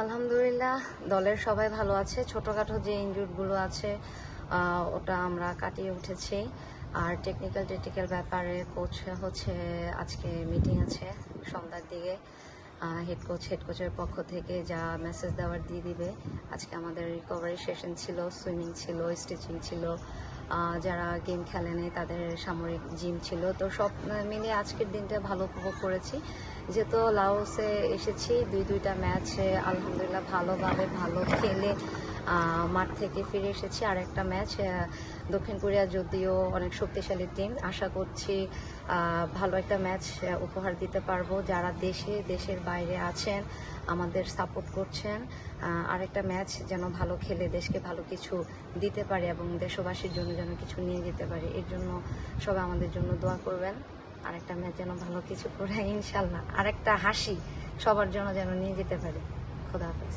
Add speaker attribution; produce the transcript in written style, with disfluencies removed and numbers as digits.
Speaker 1: আলহামদুলিল্লাহ, দলের সবাই ভালো আছে। ছোটখাটো যে ইনজুরিগুলো আছে ওটা আমরা কাটিয়ে উঠেছি। আর টেকনিক্যাল ব্যাপারে কোচ হচ্ছে আজকে মিটিং আছে সন্ধ্যার দিকে। হেড কোচের পক্ষ থেকে যা মেসেজ দেওয়ার দিয়ে দিবে। আজকে আমাদের রিকভারি সেশন ছিল, সুইমিং ছিল, স্টিচিং ছিল, যারা গেম খেলেনি তাদের সামরিক জিম ছিল। তো সব মিলিয়ে আজকের দিনটা ভালো উপভোগ করেছি। যেহেতু লাওসে এসেছি, দুইটা ম্যাচে আলহামদুলিল্লাহ ভালোভাবে ভালো খেলে মাঠ থেকে ফিরে এসেছি। আর একটা ম্যাচ দক্ষিণ কোরিয়া যদিও অনেক শক্তিশালী টিম, আশা করছি ভালো একটা ম্যাচ উপহার দিতে পারবো। যারা দেশের বাইরে আছেন আমাদের সাপোর্ট করছেন, আরেকটা ম্যাচ যেন ভালো খেলে দেশকে ভালো কিছু দিতে পারি এবং দেশবাসীর জন্য যেন কিছু নিয়ে যেতে পারি। এর জন্য সবাই আমাদের জন্য দোয়া করবেন। আরেকটা ম্যাচ যেন ভালো কিছু করে ইনশাল্লাহ আরেকটা হাসি সবার জন্য যেন নিয়ে যেতে পারি। খোদা হাফেজ।